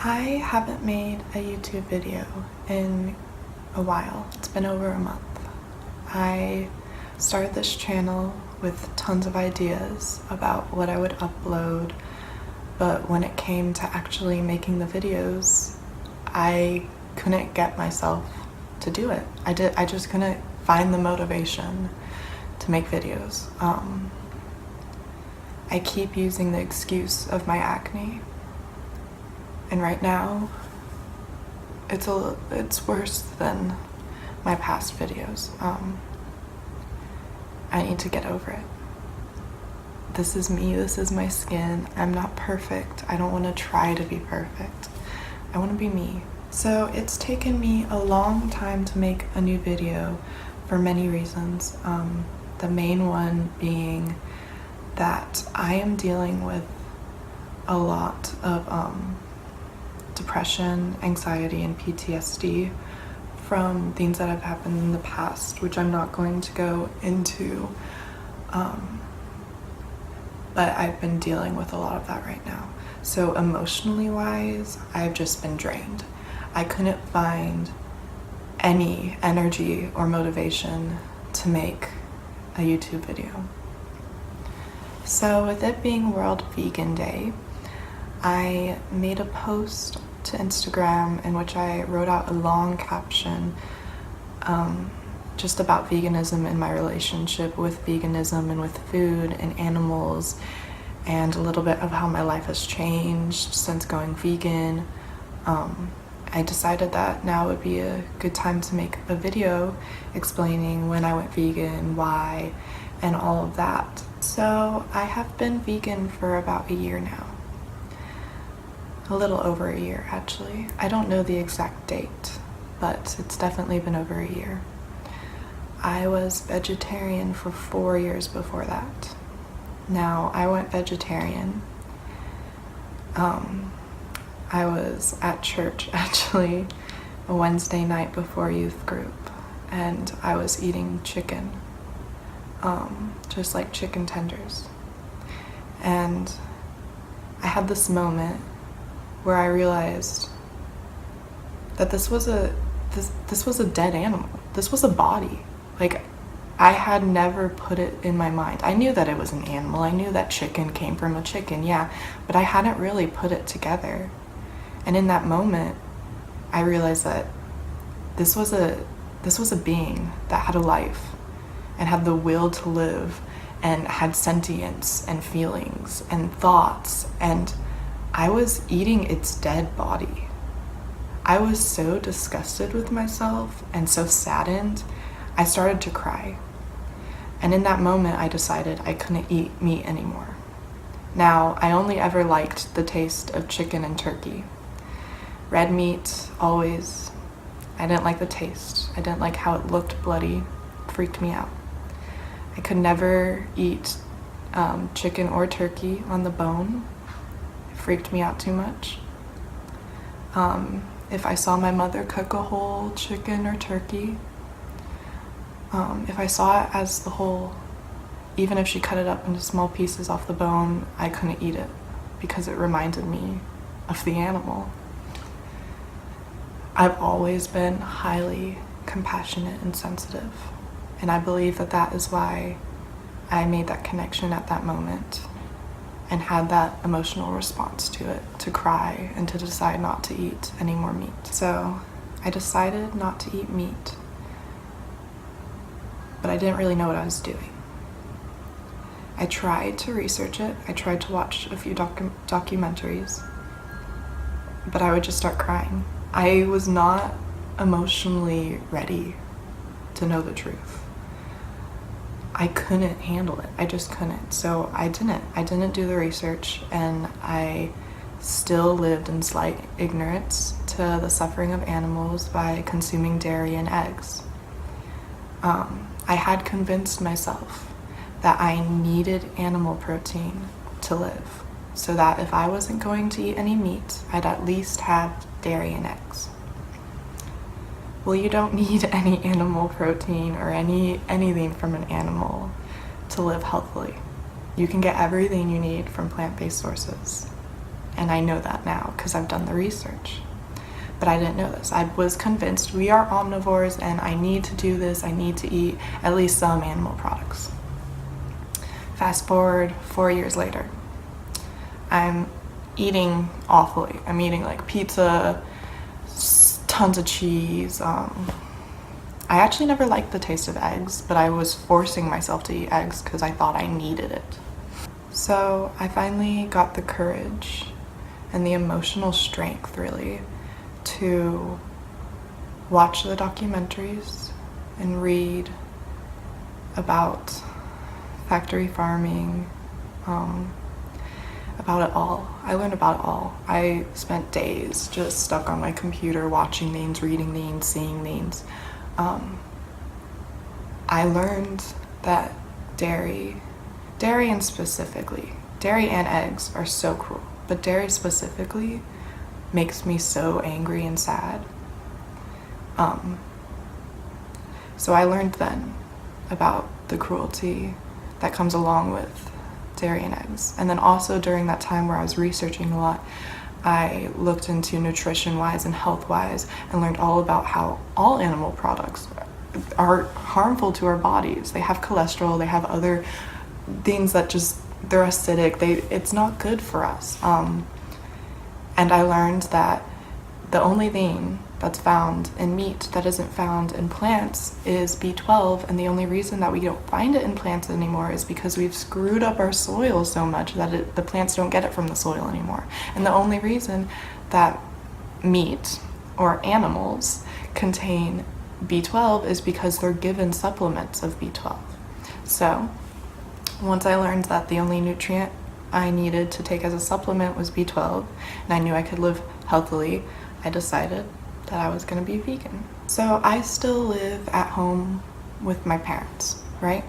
I haven't made a YouTube video in a while. It's been over a month. I started this channel with tons of ideas about what I would upload, but when it came to actually making the videos, I couldn't get myself to do it. I just couldn't find the motivation to make videos. I keep using the excuse of my acne, and right now it's worse than my past videos. I need to get over it. This is me, this is my skin. I'm not perfect. I don't want to try to be perfect. I want to be me. So it's taken me a long time to make a new video for many reasons. The main one being that I am dealing with a lot of depression, anxiety, and PTSD from things that have happened in the past, which I'm not going to go into, but I've been dealing with a lot of that right now. So emotionally wise, I've just been drained. I couldn't find any energy or motivation to make a YouTube video. So with it being World Vegan Day, I made a post to Instagram in which I wrote out a long caption just about veganism and my relationship with veganism and with food and animals, and a little bit of how my life has changed since going vegan. I decided that now would be a good time to make a video explaining when I went vegan, why, and all of that. So I have been vegan for about a year now. A little over a year, actually. I don't know the exact date, but it's definitely been over a year. I was vegetarian for 4 years before that. Now, I went vegetarian. I was at church, actually, a Wednesday night before youth group, and I was eating chicken, just like chicken tenders. And I had this moment where I realized that this was a dead animal. This was a body. Like, I had never put it in my mind. I knew that it was an animal. I knew that chicken came from a chicken, yeah, but I hadn't really put it together. And in that moment, I realized that this was a being that had a life and had the will to live and had sentience and feelings and thoughts, and I was eating its dead body. I was so disgusted with myself and so saddened, I started to cry. And in that moment, I decided I couldn't eat meat anymore. Now, I only ever liked the taste of chicken and turkey. Red meat, always. I didn't like the taste. I didn't like how it looked bloody. It freaked me out. I could never eat chicken or turkey on the bone. Freaked me out too much. If I saw my mother cook a whole chicken or turkey, if I saw it as the whole, even if she cut it up into small pieces off the bone, I couldn't eat it because it reminded me of the animal. I've always been highly compassionate and sensitive, and I believe that that is why I made that connection at that moment and had that emotional response to it, to cry and to decide not to eat any more meat. So I decided not to eat meat, but I didn't really know what I was doing. I tried to research it. I tried to watch a few documentaries, but I would just start crying. I was not emotionally ready to know the truth. I couldn't handle it. I just couldn't. So I didn't do the research, and I still lived in slight ignorance to the suffering of animals by consuming dairy and eggs. I had convinced myself that I needed animal protein to live, so that if I wasn't going to eat any meat, I'd at least have dairy and eggs. Well, you don't need any animal protein or anything from an animal to live healthily. You can get everything you need from plant-based sources. And I know that now because I've done the research. But I didn't know this. I was convinced we are omnivores and I need to do this. I need to eat at least some animal products. Fast forward 4 years later. I'm eating awfully. I'm eating like pizza, tons of cheese. I actually never liked the taste of eggs, but I was forcing myself to eat eggs because I thought I needed it. So I finally got the courage and the emotional strength, really, to watch the documentaries and read about factory farming, about it all. I learned about it all. I spent days just stuck on my computer watching things, reading things, seeing things. I learned that dairy and specifically, dairy and eggs are so cruel, but dairy specifically makes me so angry and sad. So I learned then about the cruelty that comes along with dairy and eggs. And then also during that time where I was researching a lot, I looked into nutrition-wise and health-wise and learned all about how all animal products are harmful to our bodies. They have cholesterol, they have other things that just, they're acidic, it's not good for us. And I learned that the only thing that's found in meat that isn't found in plants is B12, and the only reason that we don't find it in plants anymore is because we've screwed up our soil so much that the plants don't get it from the soil anymore. And the only reason that meat or animals contain B12 is because they're given supplements of B12. So once I learned that the only nutrient I needed to take as a supplement was B12, and I knew I could live healthily, I decided that I was going to be vegan. So I still live at home with my parents, right?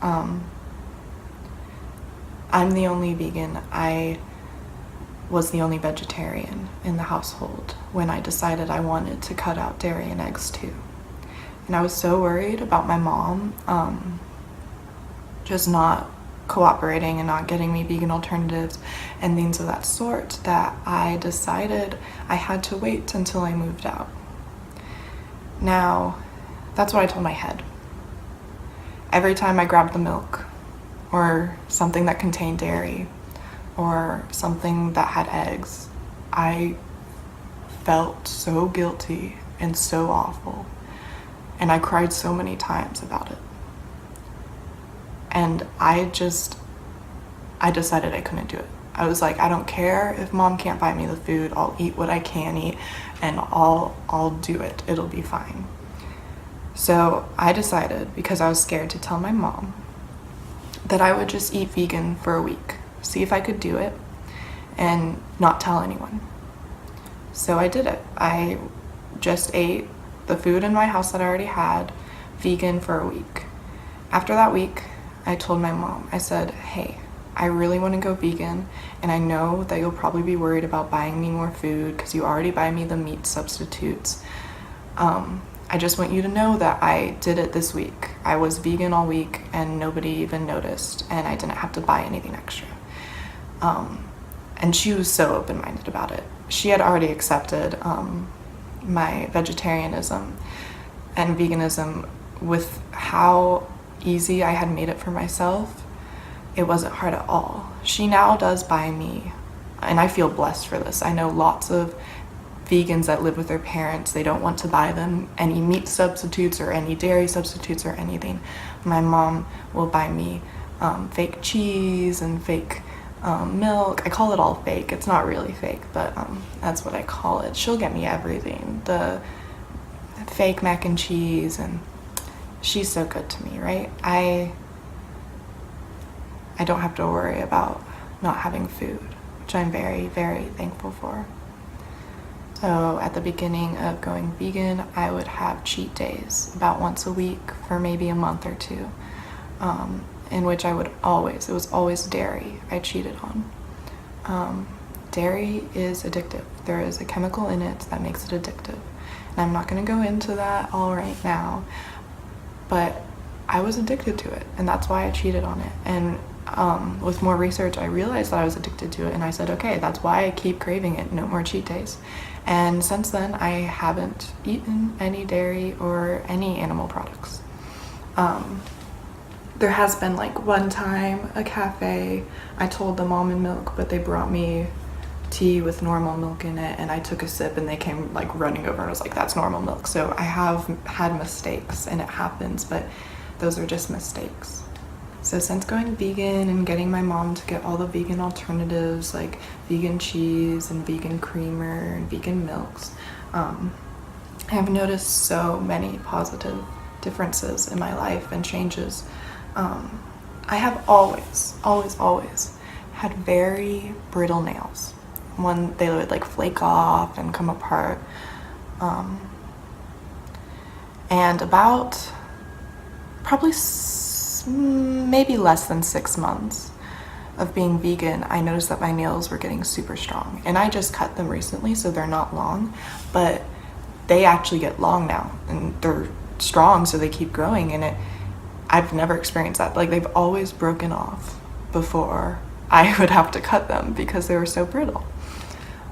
I'm the only vegan. I was the only vegetarian in the household when I decided I wanted to cut out dairy and eggs too. And I was so worried about my mom just not cooperating and not getting me vegan alternatives and things of that sort that I decided I had to wait until I moved out. Now, that's what I told my head. Every time I grabbed the milk or something that contained dairy or something that had eggs, I felt so guilty and so awful. And I cried so many times about it. And I decided I couldn't do it. I was like, I don't care if mom can't buy me the food, I'll eat what I can eat and I'll do it. It'll be fine. So I decided, because I was scared to tell my mom, that I would just eat vegan for a week, see if I could do it and not tell anyone. So I did it. I just ate the food in my house that I already had, vegan for a week. After that week, I told my mom, I said, hey, I really want to go vegan, and I know that you'll probably be worried about buying me more food because you already buy me the meat substitutes. I just want you to know that I did it this week. I was vegan all week and nobody even noticed, and I didn't have to buy anything extra. And she was so open-minded about it. She had already accepted my vegetarianism and veganism with how easy I had made it for myself. It wasn't hard at all. She now does buy me, and I feel blessed for this. I know lots of vegans that live with their parents, they don't want to buy them any meat substitutes or any dairy substitutes or anything. My mom will buy me fake cheese and fake milk. I call it all fake. It's not really fake, but that's what I call it. She'll get me everything. The fake mac and cheese, and she's so good to me, right? I don't have to worry about not having food, which I'm very, very thankful for. So at the beginning of going vegan, I would have cheat days about once a week for maybe a month or two, in which it was always dairy I cheated on. Dairy is addictive. There is a chemical in it that makes it addictive. And I'm not going to go into that all right now, but I was addicted to it, and that's why I cheated on it. And with more research, I realized that I was addicted to it, and I said, okay, that's why I keep craving it. No more cheat days. And since then, I haven't eaten any dairy or any animal products. There has been like one time a cafe, I told them almond milk, but they brought me tea with normal milk in it, and I took a sip and they came like running over and was like, that's normal milk. So I have had mistakes, and it happens, but those are just mistakes. So since going vegan and getting my mom to get all the vegan alternatives like vegan cheese and vegan creamer and vegan milks, I've noticed so many positive differences in my life and changes. I have always had very brittle nails. They would like flake off and come apart. And about probably maybe less than 6 months of being vegan, I noticed that my nails were getting super strong. And I just cut them recently, so they're not long, but they actually get long now, and they're strong, so they keep growing. And I've never experienced that. Like, they've always broken off before I would have to cut them because they were so brittle.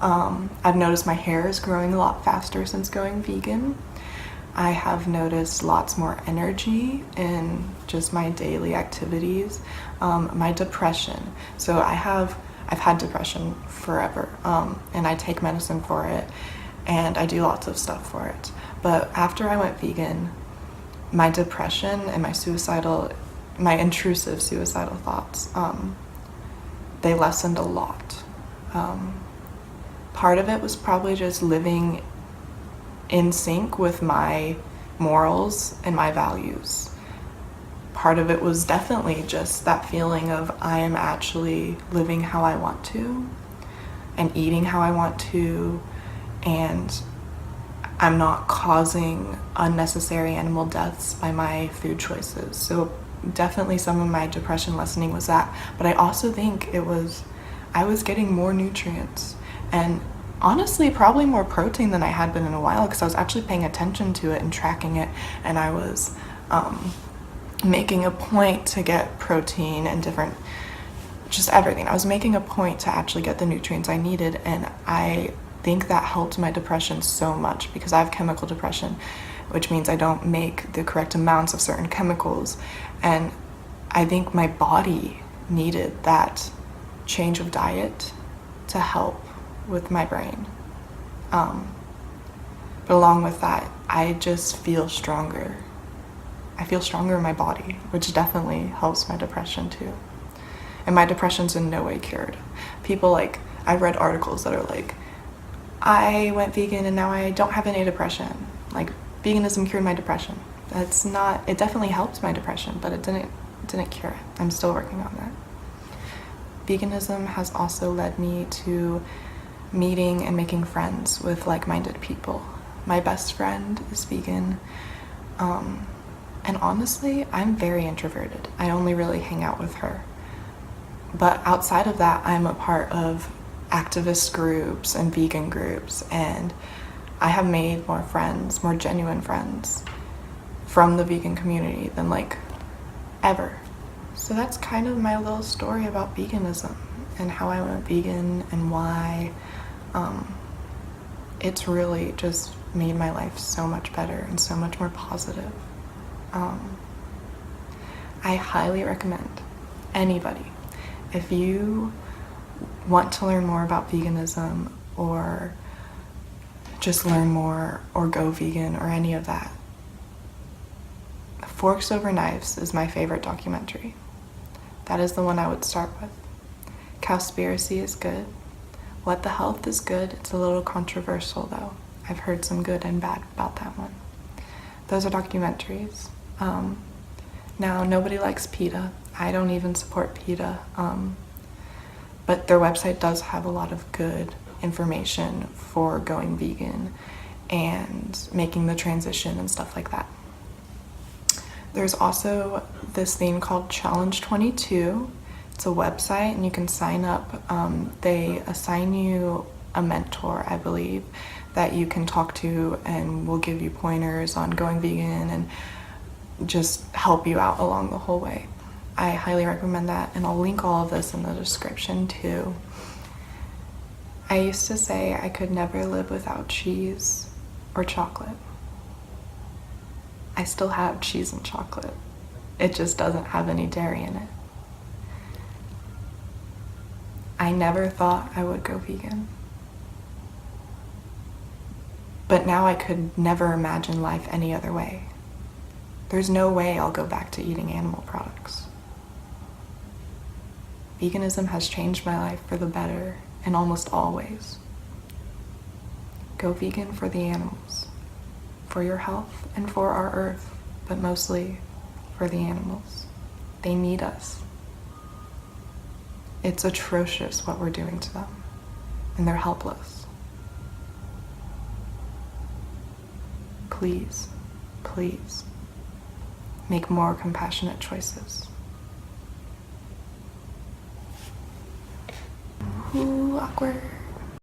I've noticed my hair is growing a lot faster since going vegan. I have noticed lots more energy in just my daily activities. My depression. So I've had depression forever, and I take medicine for it, and I do lots of stuff for it. But after I went vegan, my depression and my intrusive suicidal thoughts, they lessened a lot. Part of it was probably just living in sync with my morals and my values. Part of it was definitely just that feeling of I am actually living how I want to and eating how I want to, and I'm not causing unnecessary animal deaths by my food choices. So definitely some of my depression lessening was that, but I also think I was getting more nutrients, and honestly probably more protein than I had been in a while, because I was actually paying attention to it and tracking it, and I was making a point to get protein and just everything. I was making a point to actually get the nutrients I needed, and I think that helped my depression so much, because I have chemical depression, which means I don't make the correct amounts of certain chemicals, and I think my body needed that change of diet to help with my brain. But along with that, I just feel stronger. I feel stronger in my body, which definitely helps my depression too. And my depression's in no way cured. I've read articles that are like, I went vegan and now I don't have any depression. Like, veganism cured my depression. That's not, it definitely helped my depression, but it didn't cure it. I'm still working on that. Veganism has also led me to meeting and making friends with like-minded people. My best friend is vegan, and honestly, I'm very introverted. I only really hang out with her. But outside of that, I'm a part of activist groups and vegan groups, and I have made more friends, more genuine friends from the vegan community than ever. So that's kind of my little story about veganism and how I went vegan and why. It's really just made my life so much better and so much more positive. I highly recommend anybody, if you want to learn more about veganism or just learn more or go vegan or any of that, Forks Over Knives is my favorite documentary. That is the one I would start with. Cowspiracy is good. What the Health is good. It's a little controversial though. I've heard some good and bad about that one. Those are documentaries. Now, nobody likes PETA. I don't even support PETA. But their website does have a lot of good information for going vegan and making the transition and stuff like that. There's also this thing called Challenge 22. It's a website and you can sign up. They assign you a mentor, I believe, that you can talk to and will give you pointers on going vegan and just help you out along the whole way. I highly recommend that, and I'll link all of this in the description too. I used to say I could never live without cheese or chocolate. I still have cheese and chocolate. It just doesn't have any dairy in it. I never thought I would go vegan. But now I could never imagine life any other way. There's no way I'll go back to eating animal products. Veganism has changed my life for the better in almost all ways. Go vegan for the animals, for your health and for our earth, but mostly for the animals. They need us. It's atrocious what we're doing to them, and they're helpless. Please, please, make more compassionate choices. Ooh, awkward.